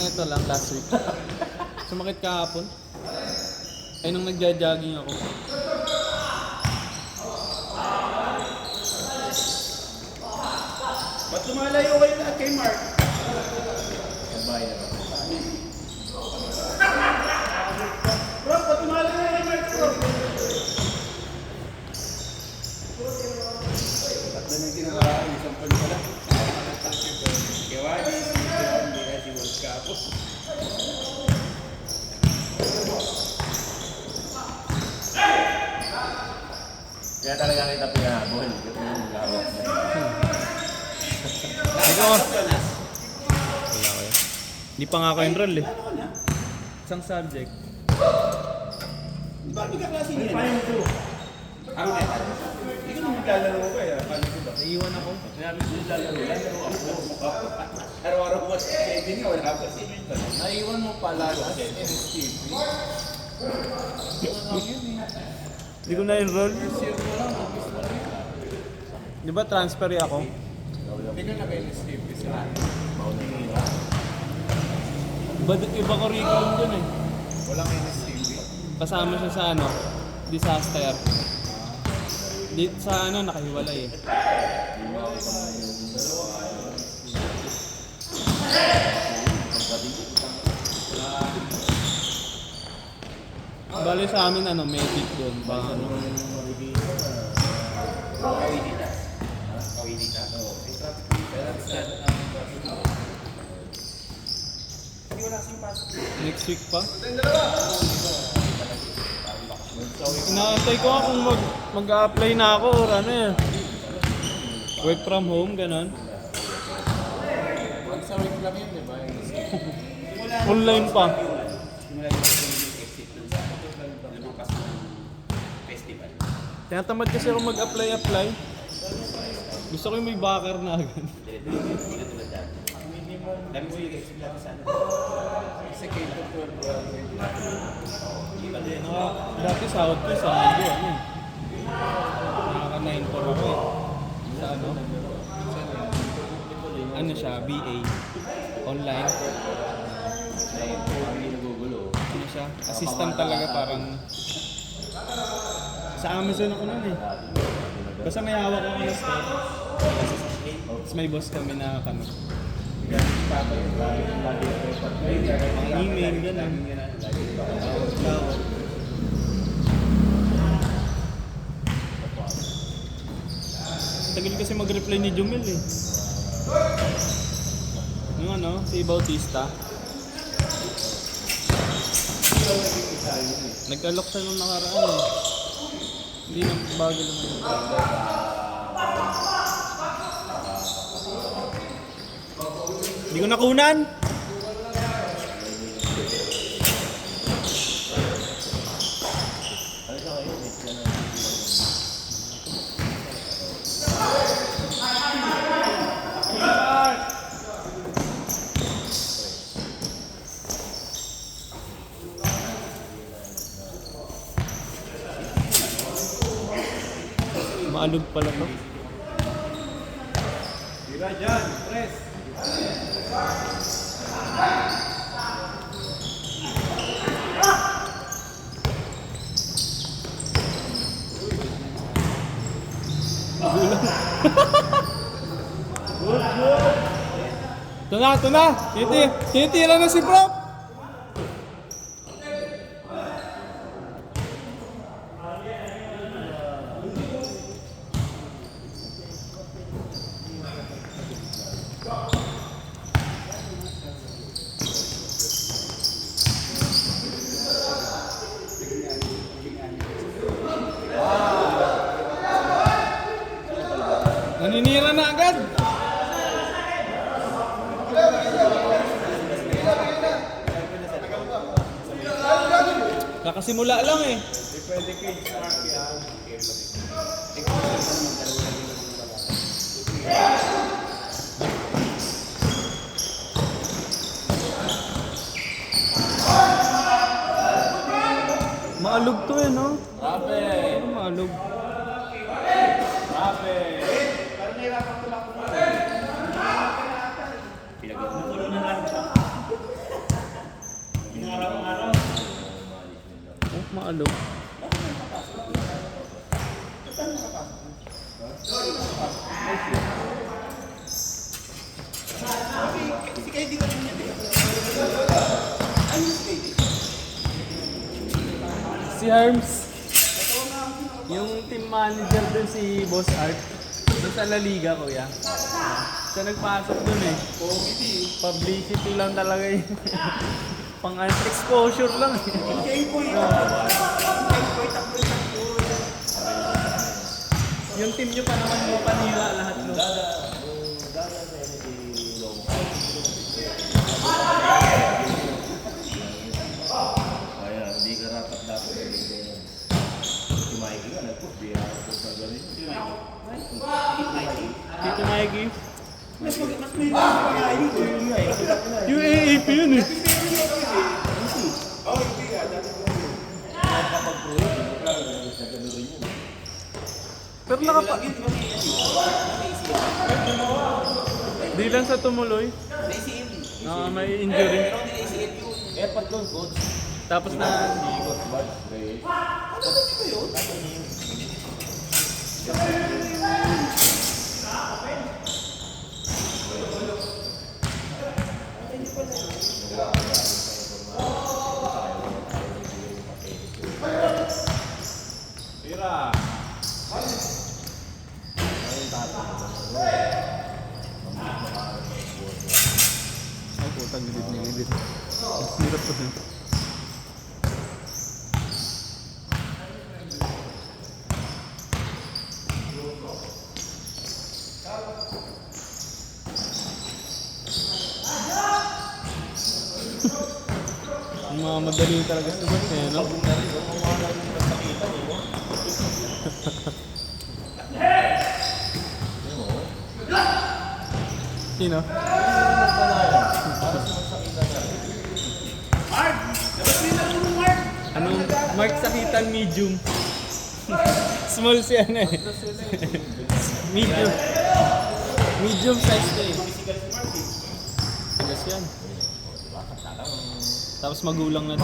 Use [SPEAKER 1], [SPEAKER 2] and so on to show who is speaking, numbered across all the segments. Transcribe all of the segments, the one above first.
[SPEAKER 1] ito lang last week. Sumakit kahapon. Ay nung nagja-jogging ako.
[SPEAKER 2] Ba't lumalayo kayo lahat kay Mark? Sabay na ba? Bro, ba't lumalayo kay Mark, bro? Tatlo na yung tinakaraan, isang pag pala. Kewadi, si John, di na si World Cup.
[SPEAKER 3] Kaya talaga kita pinabol. Yung lawak na.
[SPEAKER 1] Ikaw. Wala ko yun. Hindi pa nga ako enroll eh. Isang subject.
[SPEAKER 2] Bakit may kaklase niya? Ano yung two? Ang metal. Hindi ko naman maglalaro ko eh. Paano ko ba?
[SPEAKER 1] Naiiwan ako.
[SPEAKER 2] Sinabi ko lalaro ako. Araw-araw ko sa Kevin nga, wala pa si Milton.
[SPEAKER 1] Naiiwan mo pala kasi NSTV. Hindi ko na-enroll. Di ba transfer ako?
[SPEAKER 2] Hindi ka naka-NSTP sila.
[SPEAKER 1] Iba curriculum dun eh.
[SPEAKER 2] Walang NSTP.
[SPEAKER 1] Kasama siya sa ano, disaster. Di, sa ano, nakahiwalay eh. Bali sa amin ano, medic doon. Ba, ano.
[SPEAKER 2] Kawidita. Kawidita. Hindi wala kasing pasok.
[SPEAKER 1] Next week pa. Inaantay ko nga kung mag-a-apply na ako or ano eh. Work from home, ganon.
[SPEAKER 2] Pag sa week lang yun, di ba?
[SPEAKER 1] Online pa.
[SPEAKER 2] Simula yung exit dun sa lumakas ng festival.
[SPEAKER 1] Tinatamad kasi ako mag-apply. Gusto ko yung may backer na agad.
[SPEAKER 2] Hindi ka tulad dati. Dami mo yung exit dati sana. Kasi kayo to 12
[SPEAKER 1] Dati sahod ko sa linggo, ano eh. Nakaka-9 po ako eh. Sa ano? Ano siya, BA. Online. Ano siya? Assistant talaga parang... Sa Amazon ako nun eh. Basta may hawak ako na store. Tapos may boss kami na kano. Mga email, gano'n. Tagal kasi mag-reply ni Jumel eh. Yung ano, si Bautista. Nag-alok siya nung nakaraan eh. Hindi na bago naman. Hindi ko nakunan! Maalog pala to.
[SPEAKER 2] Tira dyan, press.
[SPEAKER 1] Ito na! Tinitira na si Prof! Naninira na agad! Kakasimula lang eh.
[SPEAKER 2] Pwede kayo Mark yan.
[SPEAKER 1] Maalog to eh, no?
[SPEAKER 2] Rape!
[SPEAKER 1] Ano maalog?
[SPEAKER 2] Rape! Parang nahirapan ko lang kung pinag-inulo na lang siya.
[SPEAKER 1] Malo.
[SPEAKER 2] Si KD ka rin yan eh. Ano si KD?
[SPEAKER 1] Si Herms. Yung team manager dun si Boss Art. Doon sa La Liga, kuya. Siya nagpasok dun eh. Publicity lang talaga yun. Pang exposure lang eh.
[SPEAKER 2] K-Boy.
[SPEAKER 1] Yung team nyo pa naman mo panira lahat no.
[SPEAKER 3] Kaya hindi ka rapat dapat si Mikey nga nagpus, di ako sa ganun.
[SPEAKER 1] Tito Mikey.
[SPEAKER 2] Mas may mga
[SPEAKER 1] UAAP yun eh.
[SPEAKER 2] Oh, hindi ka. Dati ko yun.
[SPEAKER 1] Pero nakapa... Di lang sa tumuloy.
[SPEAKER 2] May ACL.
[SPEAKER 1] May injury.
[SPEAKER 2] Pero hindi ACL yun.
[SPEAKER 3] Airpod doon, coach.
[SPEAKER 1] Tapos na...
[SPEAKER 2] Ano ba yun?
[SPEAKER 1] Ay, putang gilid niya, gilid. Hirap ko din. Yung mga madali talaga sa bus eh, no? Sino? Anong Mark sakitan medium? Small siya na eh. Medium. Medium size na eh. Tigas yan. Tapos magulang na din.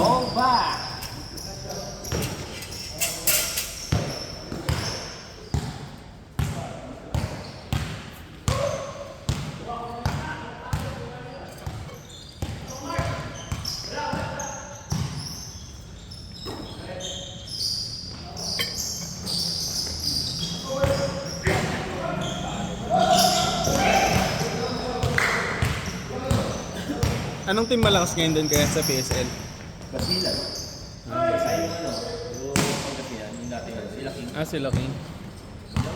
[SPEAKER 1] Anong team malakas ngayon doon kaya sa PSL?
[SPEAKER 3] Basilan. Sa yung ano, yung Pangasinan, yung dati ano, sila King.
[SPEAKER 1] Sila King.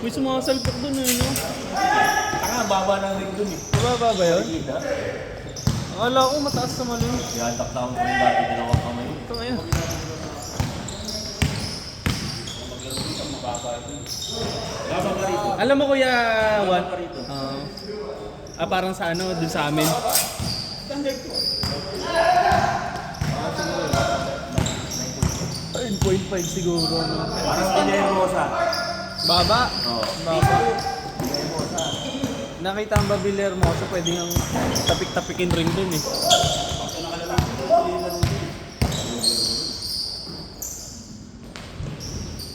[SPEAKER 1] May sumasalpak doon eh, no?
[SPEAKER 3] Taka, baba ng ring doon eh.
[SPEAKER 1] Mababa ba yun?
[SPEAKER 3] Kita.
[SPEAKER 1] Akala ko mataas sa malo.
[SPEAKER 3] Ihantak na ako yung dati dalawang kamay.
[SPEAKER 1] Ito ngayon.
[SPEAKER 3] Baba ka rito.
[SPEAKER 1] Alam mo kuya, Juan?
[SPEAKER 3] Baba ka rito.
[SPEAKER 1] Parang sa ano, dun sa amin.
[SPEAKER 2] Standard ko.
[SPEAKER 1] 9.5 siguro. No?
[SPEAKER 3] Parang Villahermosa.
[SPEAKER 1] Baba?
[SPEAKER 3] Oo.
[SPEAKER 1] Baba.
[SPEAKER 3] Villahermosa.
[SPEAKER 1] Nakita ang Babiler mo so pwede yung tapik-tapikin rin dun eh.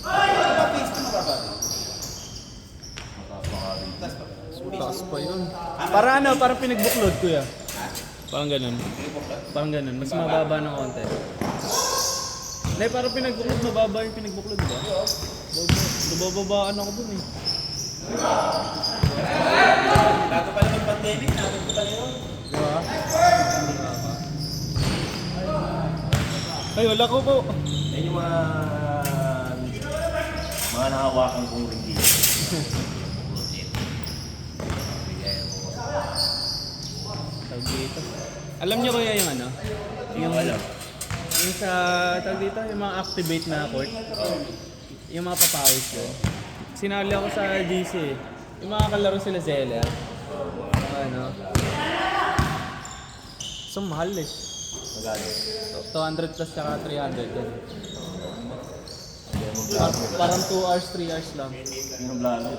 [SPEAKER 2] Ano ba face na mababa?
[SPEAKER 3] Mataas pa ka rito.
[SPEAKER 1] Taas pa yun. Para ano, parang pinagbuklod kuya. Parang ganun. Parang ganun. Mas mababa ng konti. Hindi, parang pinagbuklod, mababa yung pinagbuklod ba? Nabababaan ako dun eh.
[SPEAKER 2] Bago pa lang mag-pandemic, natin ko tayo yun.
[SPEAKER 1] Diba? Ay, wala ko po.
[SPEAKER 3] Yan yung mga nahawakan kong ring dito.
[SPEAKER 1] Tawag dito. Alam niyo kaya yung ano? Yung
[SPEAKER 3] alam.
[SPEAKER 1] Yung sa, tawag dito, yung mga activate na court. Yung mga papawis ko. Sinali ako sa GC. Yung mga kalaro sila Zela. Ano? So, mahal eh.
[SPEAKER 3] Magano?
[SPEAKER 1] 200 plus saka 300 yan.
[SPEAKER 3] Kaya mo blago.
[SPEAKER 1] Parang 2 hours, 3 hours lang.
[SPEAKER 3] Yung blago.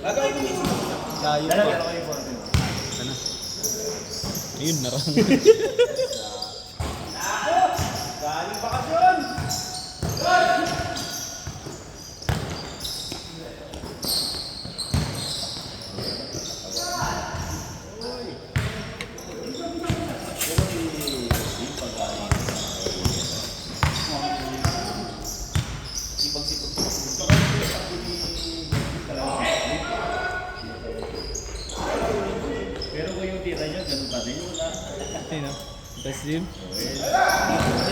[SPEAKER 2] Gagawin ko minsan.
[SPEAKER 1] Layo
[SPEAKER 3] Dala
[SPEAKER 1] pa.
[SPEAKER 3] ka kayo po.
[SPEAKER 1] Ano? Ayun, narang.
[SPEAKER 2] Galing bakasyon!
[SPEAKER 1] Ayun o. Best gym.
[SPEAKER 2] Hindi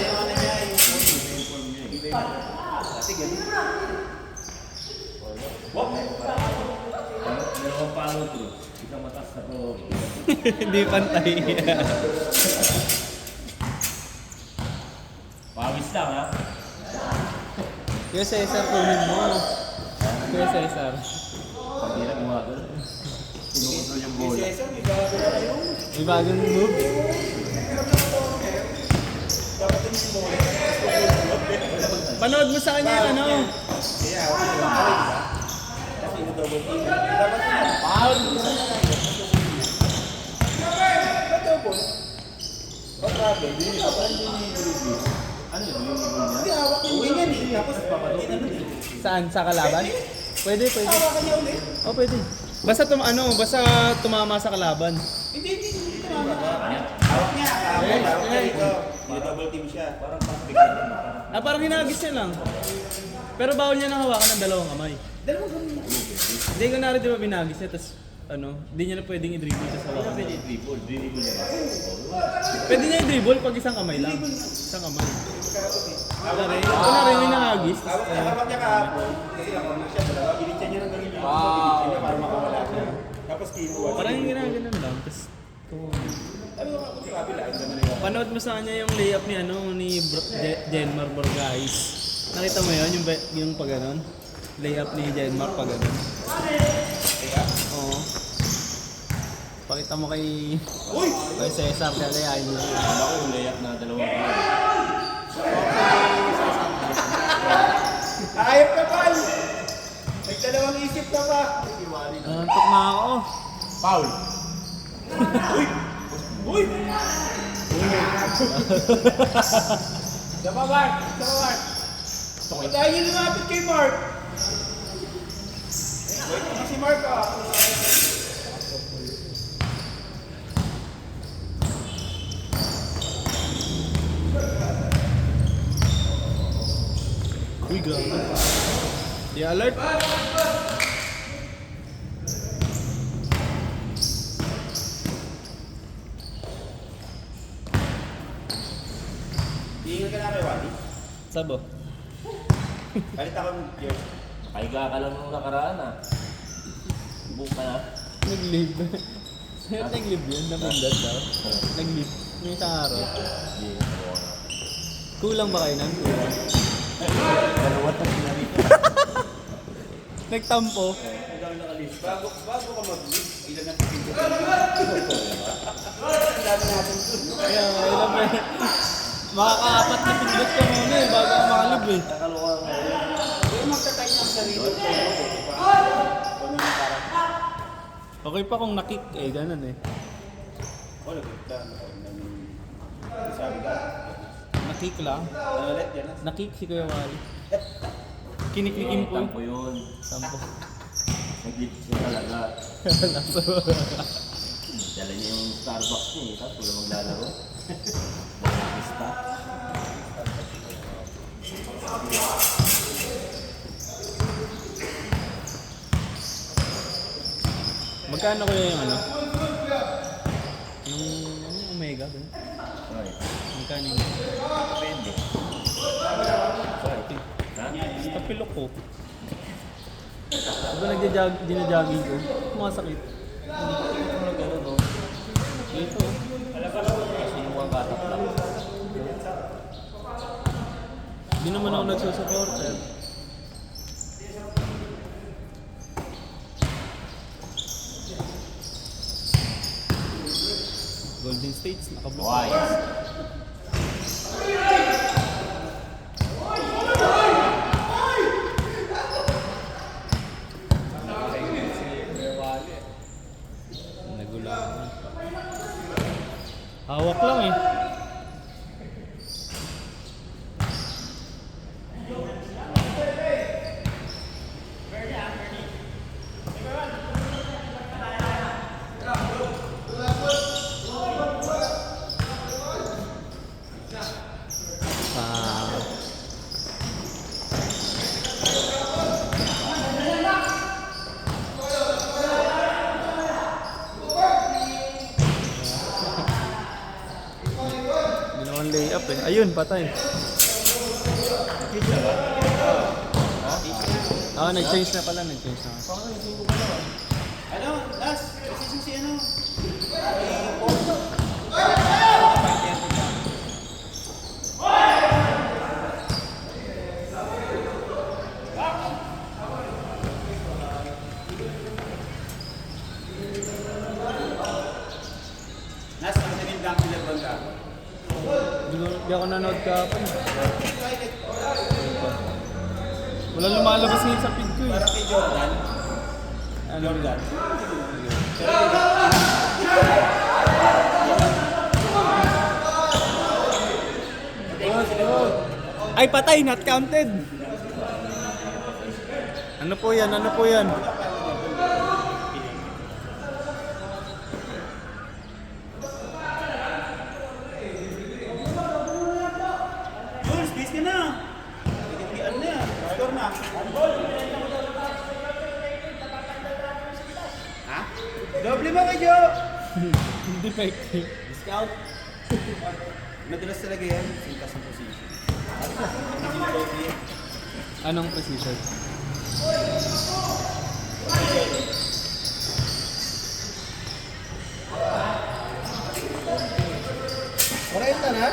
[SPEAKER 2] yung ano niya, yung
[SPEAKER 3] Uniform niya eh.
[SPEAKER 2] Dati ganun.
[SPEAKER 3] Dalawang palo to. Isang mataas na to.
[SPEAKER 1] Hindi pantay.
[SPEAKER 3] Pawis lang ha.
[SPEAKER 1] Kuya Cesar, kunin mo. Kuya Cesar.
[SPEAKER 3] Pag hindi na gumagano. Sinusunod yung bola.
[SPEAKER 2] Kasi may bago na yung
[SPEAKER 1] May bagong move.
[SPEAKER 2] dapat yung simoy.
[SPEAKER 1] Panood mo sa kanya yung ano.
[SPEAKER 2] Kaya, kasi yung double team. Dapat yung foul. Ba't double? Ba't double?
[SPEAKER 3] Ano yun? Yung ibon
[SPEAKER 2] Hindi,
[SPEAKER 3] niya?
[SPEAKER 2] hawak yung ganyan eh. Tapos, ginano eh.
[SPEAKER 1] Saan? Sa kalaban? Pwede, pwede.
[SPEAKER 2] Hawakan niya ulit.
[SPEAKER 1] Oh, pwede. Basta basta tumama sa kalaban.
[SPEAKER 2] Hindi. Hawak niya. Hawak niya dito. May double team siya. Parang bigyan niya.
[SPEAKER 1] Ah, parang hinagis niya lang. Pero bawal niya nang hawakan ng dalawang kamay.
[SPEAKER 2] Dalawang ganun.
[SPEAKER 1] Hindi ko na rin di ba binagis niya, tapos hindi niya na pwedeng i-dribble sa hawakan.
[SPEAKER 3] Pwede dribble. Dribble niya ba?
[SPEAKER 1] Pwede niya i-dribble pag isang kamay lang. Isang kamay. Wala rin. Ito na rin yung nangagis.
[SPEAKER 2] Hawak niya kahapon. Kasi nakamag siya. Dalawa. Binitsa niya ng ganun. Binitsa niya para makawala siya. Tapos kinuha.
[SPEAKER 1] Parang yung ginaganon lang. Tapos,
[SPEAKER 2] Ano nga ako sa kabila? Ang ganda nila.
[SPEAKER 1] panood mo sa kanya yung layup ni Jenmar Borgais. Nakita mo yun? Yung pag ganon? Layup ni Jenmar pag ganon. Oo. Pakita mo kay Cesar kaya ayaw niya.
[SPEAKER 3] Akala ko yung layup na dalawang palo.
[SPEAKER 2] Ayop ka pal! Nagdalawang isip ka pa!
[SPEAKER 1] Antok na ako.
[SPEAKER 2] Foul! Uy! Dapa Mark! Ba't tayo yung lumapit kay Mark? Wait mo si Mark ah!
[SPEAKER 1] Uy, grabe. Di alert.
[SPEAKER 2] Iingat ka na kay Wally.
[SPEAKER 1] Sabo.
[SPEAKER 2] Palit ako ng jersey.
[SPEAKER 3] Kaiga ka lang nung nakaraan ah. Book ka na.
[SPEAKER 1] Nag-leave. Sa'yo nag-leave yun? Napindad daw? Nag-leave. May isang araw.
[SPEAKER 3] Hindi. Dalawa na.
[SPEAKER 1] Kulang ba kayo nun? Kulang.
[SPEAKER 3] Dalawa na sila rito.
[SPEAKER 1] Nagtampo.
[SPEAKER 3] Ang dami nakalista.
[SPEAKER 2] Bago ka mag-leave, ilan ang pipinto ka na? Ang dami natin dun.
[SPEAKER 1] Kaya, ilan ba? Makakaapat na pindot ka muna eh, bago ka makalib eh.
[SPEAKER 3] Nakaloka ka ngayon.
[SPEAKER 2] Hindi magtatay ng sarili ko. Ano yung parang?
[SPEAKER 1] Okay pa kung nakick eh, ganun eh.
[SPEAKER 2] Oh, nagkita. Sabi ka.
[SPEAKER 1] Nakick lang.
[SPEAKER 2] Ano ulit yan?
[SPEAKER 1] Nakick si Kuya Wally. Kiniklikin po.
[SPEAKER 3] Tampo yun.
[SPEAKER 1] Tampo.
[SPEAKER 3] Nag-glitch siya talaga. Dala niya yung Starbucks niya eh. Tapos wala maglalaro. Basta.
[SPEAKER 1] Magkano kuya yung ano? Yung Omega? Ganun?
[SPEAKER 3] Sorry.
[SPEAKER 1] Magkano yung
[SPEAKER 3] Depende.
[SPEAKER 1] Sorry.
[SPEAKER 3] Ha?
[SPEAKER 1] Basta pilok ko. Diba gina-jogging ko? Masakit.
[SPEAKER 3] Hindi ko lang gano'n no.
[SPEAKER 1] Ito.
[SPEAKER 3] Kasi yung mga batak lang.
[SPEAKER 1] Hindi naman ako nagsusupport. Golden States, nakablock.
[SPEAKER 3] Wise.
[SPEAKER 1] Nagulangan. Hawak lang eh. Ah. On layup eh. Ayun, patay.
[SPEAKER 3] Kids na ba?
[SPEAKER 1] Ah, nag-change na pala, nag-change na.
[SPEAKER 2] Ano, last, position si ano? Last, ano naging blank si Lebron ka?
[SPEAKER 1] Hindi ako nanood kahapon. Wala lumalabas ngayon sa feed ko eh.
[SPEAKER 2] Para kay Jordan.
[SPEAKER 1] Ano?
[SPEAKER 2] Jordan.
[SPEAKER 1] Ay, patay! Not counted! Ano po yan? Ano po yan?
[SPEAKER 2] Jules, bis ka na. Ano na yan? Score na. Ha? Doble mo kay Jo.
[SPEAKER 1] Hindi effective.
[SPEAKER 2] Discount. Madalas talaga yan. Sintas ng position. Hindi na doble yan.
[SPEAKER 1] Anong position?
[SPEAKER 2] Korenta na?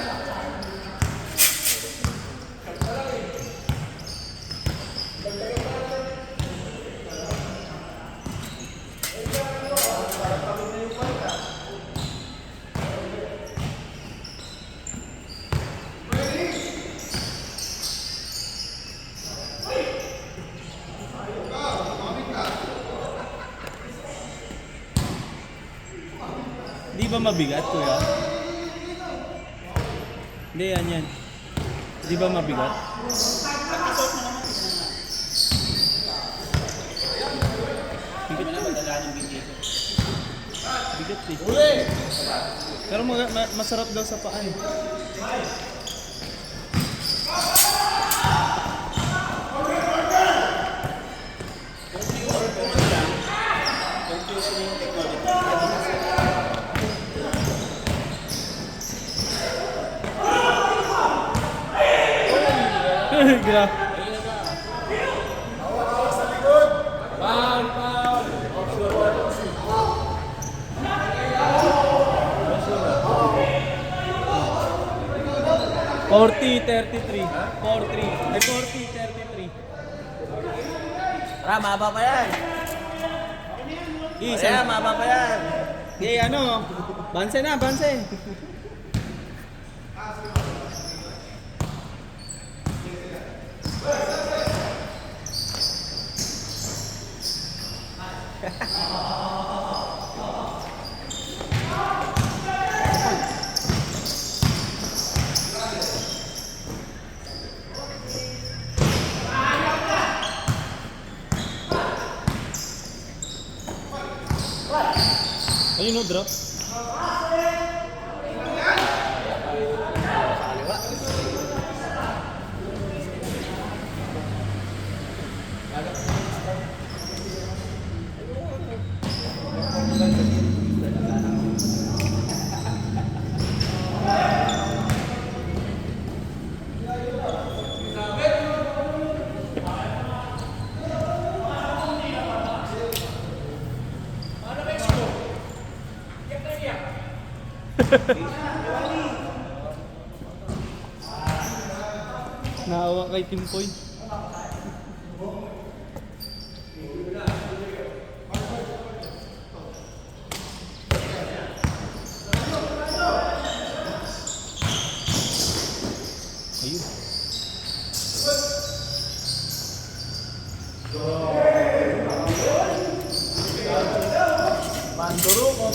[SPEAKER 1] Di ba mabigat, kuya? Hindi, yan. Di ba mabigat?
[SPEAKER 2] Hindi na madala ng video.
[SPEAKER 1] Bigat eh. Pero masarap daw sa paa eh.
[SPEAKER 2] Confusion yung technology.
[SPEAKER 1] Grabe. Four-3, 33. 4-3. Ay, 40, 33.
[SPEAKER 3] Tara, maba pa yan.
[SPEAKER 1] Isa,
[SPEAKER 3] maba pa yan.
[SPEAKER 1] eh, ano? Banse na, banse. Ayun o, drop. Naawa kay Timpoy. Ayun. Banduro ko.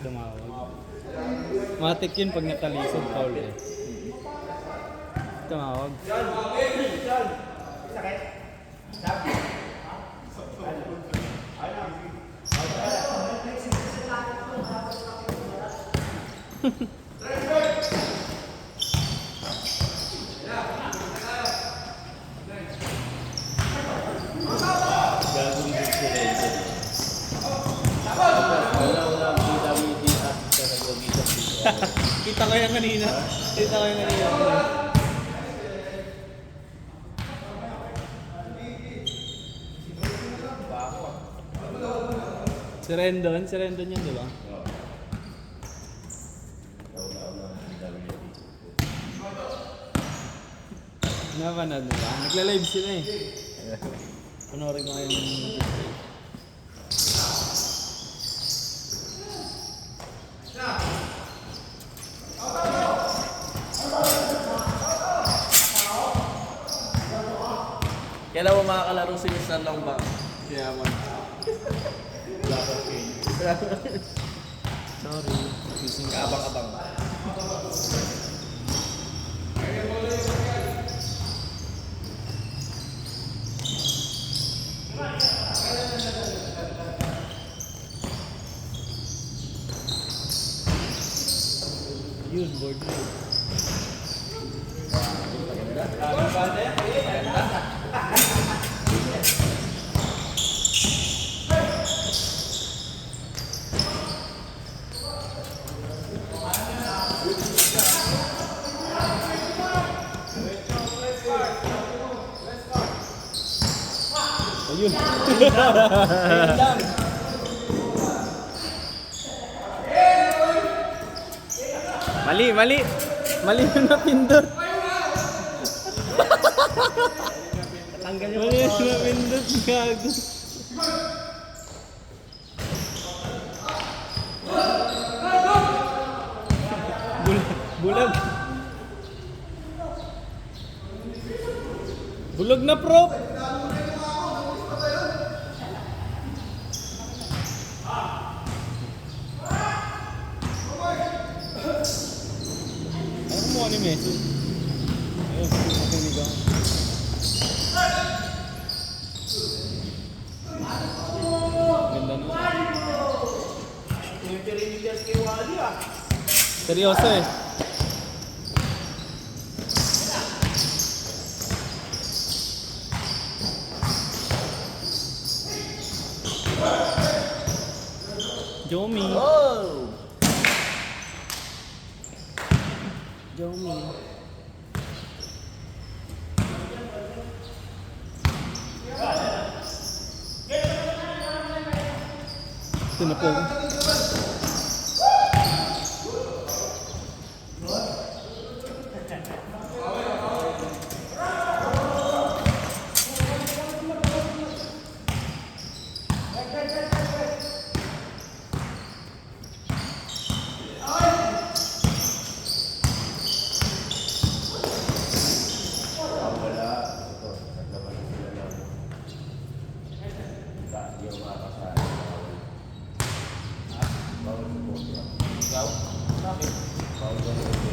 [SPEAKER 1] tumawag. Matik yun pag natalisod, foul eh. Tumawag.
[SPEAKER 3] Gagawin din si Renzo. Wala ang PWD at ka nagwagita siya.
[SPEAKER 1] Kita ko yan kanina. Kita ko yan kanina. Si Rendon yun, di ba? Napanood mo ba? Nagla-live sila eh. Panoorin ko ngayon yung
[SPEAKER 3] Kailan mo makakalaro si Mr. Longbang?
[SPEAKER 1] kaya man. Sorry.
[SPEAKER 3] Kaabang-abang.
[SPEAKER 1] Yun, board mo. Ayun. Mali yung napindot.
[SPEAKER 3] Tanggal
[SPEAKER 1] Mali yung napindot, gago. Bulag. Bulag na, prop. Ano kumuha ni Messi? Ayun, makinig ako. Ganda na. Seryoso eh. Jomi.
[SPEAKER 3] Oh!
[SPEAKER 1] Jomi. Ito na po.
[SPEAKER 3] Wala. Ito, naglaban na sila ng yung mga kasali. Bawal sa boto. Ikaw? Bakit? Bawal sa boto.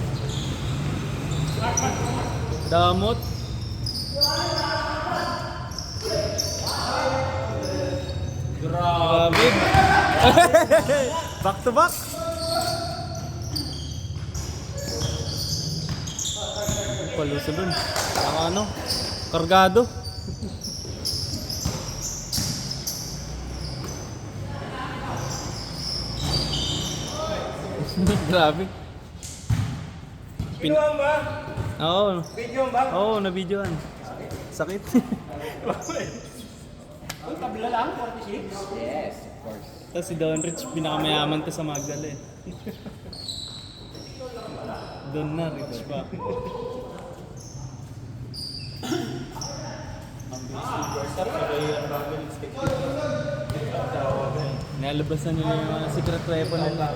[SPEAKER 1] Damot. Grabe. Back to back. Paluso dun. Ang ano? Kargado. Grabe.
[SPEAKER 2] Pinuha ba?
[SPEAKER 1] Oo.
[SPEAKER 2] Video ba?
[SPEAKER 1] Oo, na-videoan. Sakit.
[SPEAKER 2] Ang tabla lang, 46? Yes, of course.
[SPEAKER 1] Tapos si Don Rich, pinakamayaman to sa Magdala eh. Don na, rich pa. Nalabasan nila yung mga secret weapon nila.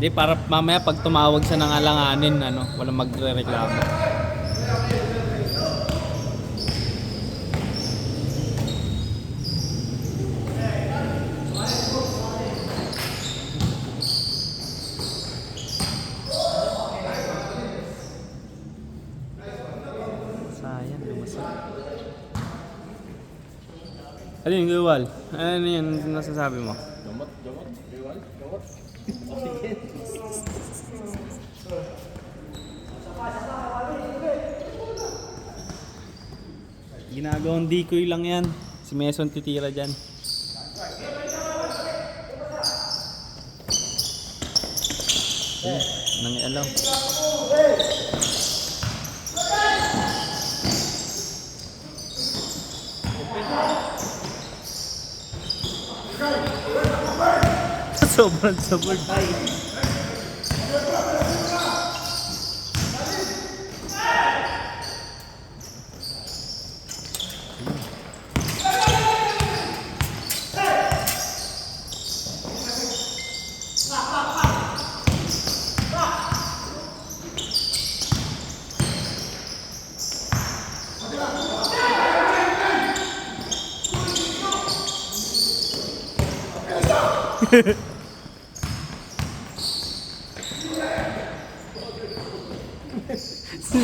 [SPEAKER 1] Hindi, para mamaya pag tumawag siya ng alanganin, ano, walang magre-reklamo. Sayang, lumusot. Ano yung Guwal? Ano yung nasasabi mo?
[SPEAKER 3] Gamot. Iwan. Gamot.
[SPEAKER 1] Ginagawang decoy lang yan. Si Mason titira dyan. Nangialaw. Sobrang sabog.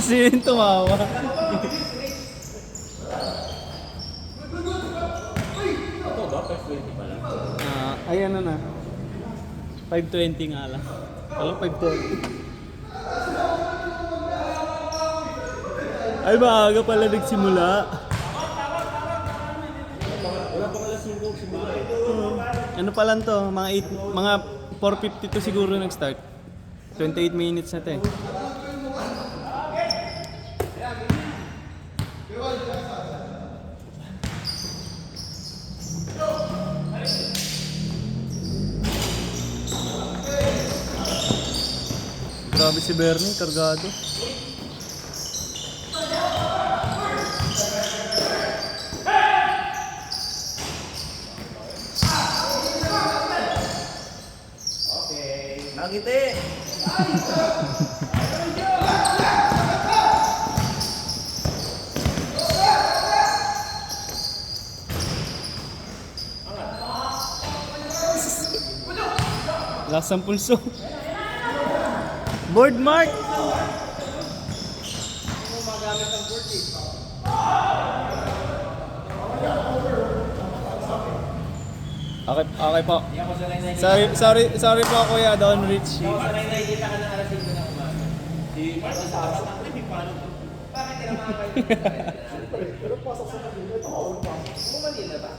[SPEAKER 1] Sino yung tumawa?
[SPEAKER 3] Ito ba? 520 pa lang.
[SPEAKER 1] Ay ano na. 520 nga lang. Alam 520. Ay maaga pala nagsimula.
[SPEAKER 3] Wala pang alas 5 simula eh.
[SPEAKER 1] Ano pa lang to? Mga 4:52 siguro nag-start. 28 minutes na to eh. Grabe si Bernie, kargado.
[SPEAKER 3] Nakiti!
[SPEAKER 1] Lakas ang pulso. Board mark! Okay po. Sorry po Kuya Don Rich.
[SPEAKER 3] Sanay nakikita ka ng alas 5 na umaga. Si Marta sa apat ang hindi paano. Bakit ka naman pero pasok sa kanila ito. Manila ba?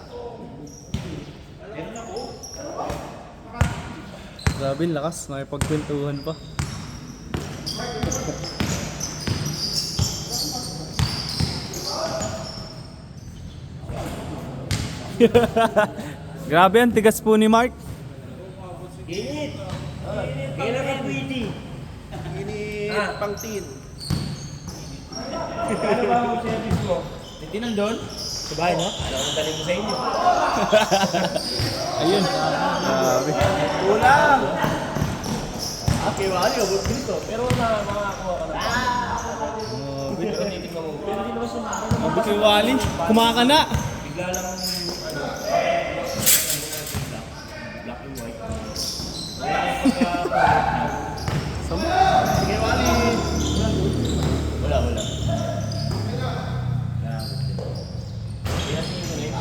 [SPEAKER 3] Meron ako.
[SPEAKER 1] Grabe, lakas. Nakipagkwentuhan pa. Grabe, ang tigas po ni Mark.
[SPEAKER 3] Init! Kailan ka pwede?
[SPEAKER 2] Init pangtin.
[SPEAKER 3] Ano ba ang service mo? Hindi nandun? Sa bahay, no? Alam ko dali mo sa inyo.
[SPEAKER 1] Ayun. Grabe.
[SPEAKER 2] Ulang!
[SPEAKER 3] Okay, wali, abot dito. Pero makakuha ka na.
[SPEAKER 1] Grabe.
[SPEAKER 3] Pero titignan mo. Pero hindi naman siya
[SPEAKER 1] Sabi kay Wally, kumaka na.
[SPEAKER 3] bigla lang black and white. Sige, wali! Wala. Kaya tingin nila yung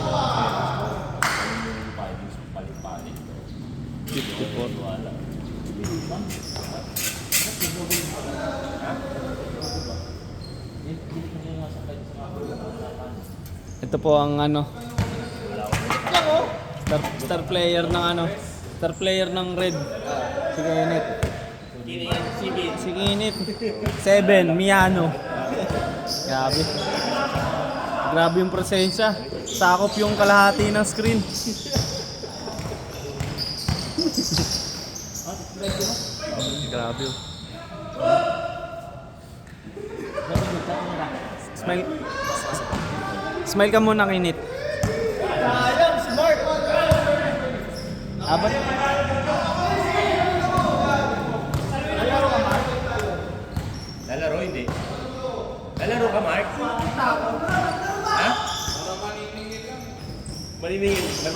[SPEAKER 3] palit-palit.
[SPEAKER 1] 54.
[SPEAKER 3] Wala.
[SPEAKER 1] Ito po ang ano. Star player ng ano. Star player ng Red. Si Kinit. Si Kinit. 7, Miano. Grabe. Grabe yung presensya. Sakop yung kalahati ng screen. Grabe. Smile. Smile ka muna, Kinit. Abot.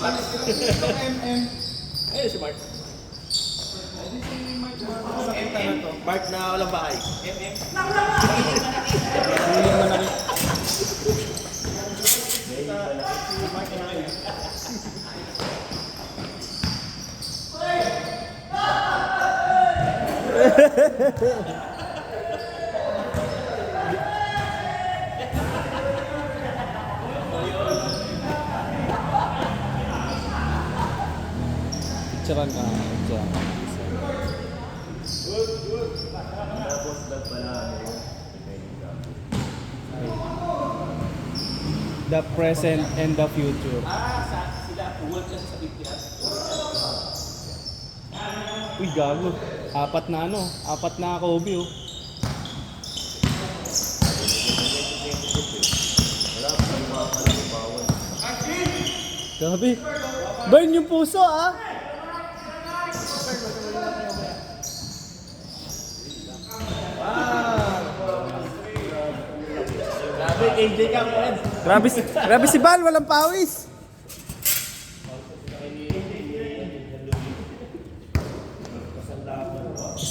[SPEAKER 3] Ayun si Mark. Mark na walang bahay.
[SPEAKER 1] Hindi mo na rin. Picturean ka. Picturean. The present and the future.
[SPEAKER 3] Sila, uwag kasi sa 50
[SPEAKER 1] Uy, gago. Apat na ano, apat na Kobe oh. Grabe. Burn yung puso ah.
[SPEAKER 3] Grabe, AJ ka mo.
[SPEAKER 1] Grabe si Bal, walang pawis.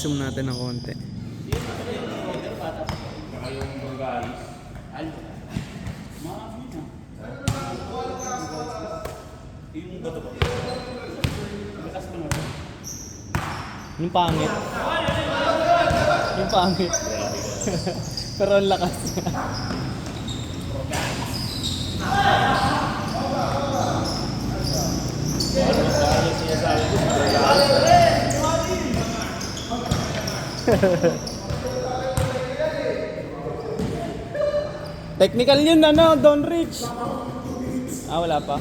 [SPEAKER 1] Zoom natin ng konti. Yung pangit. Yung pangit. Pero ang lakas. Technical yun ano, Don Rich. Ah, wala pa.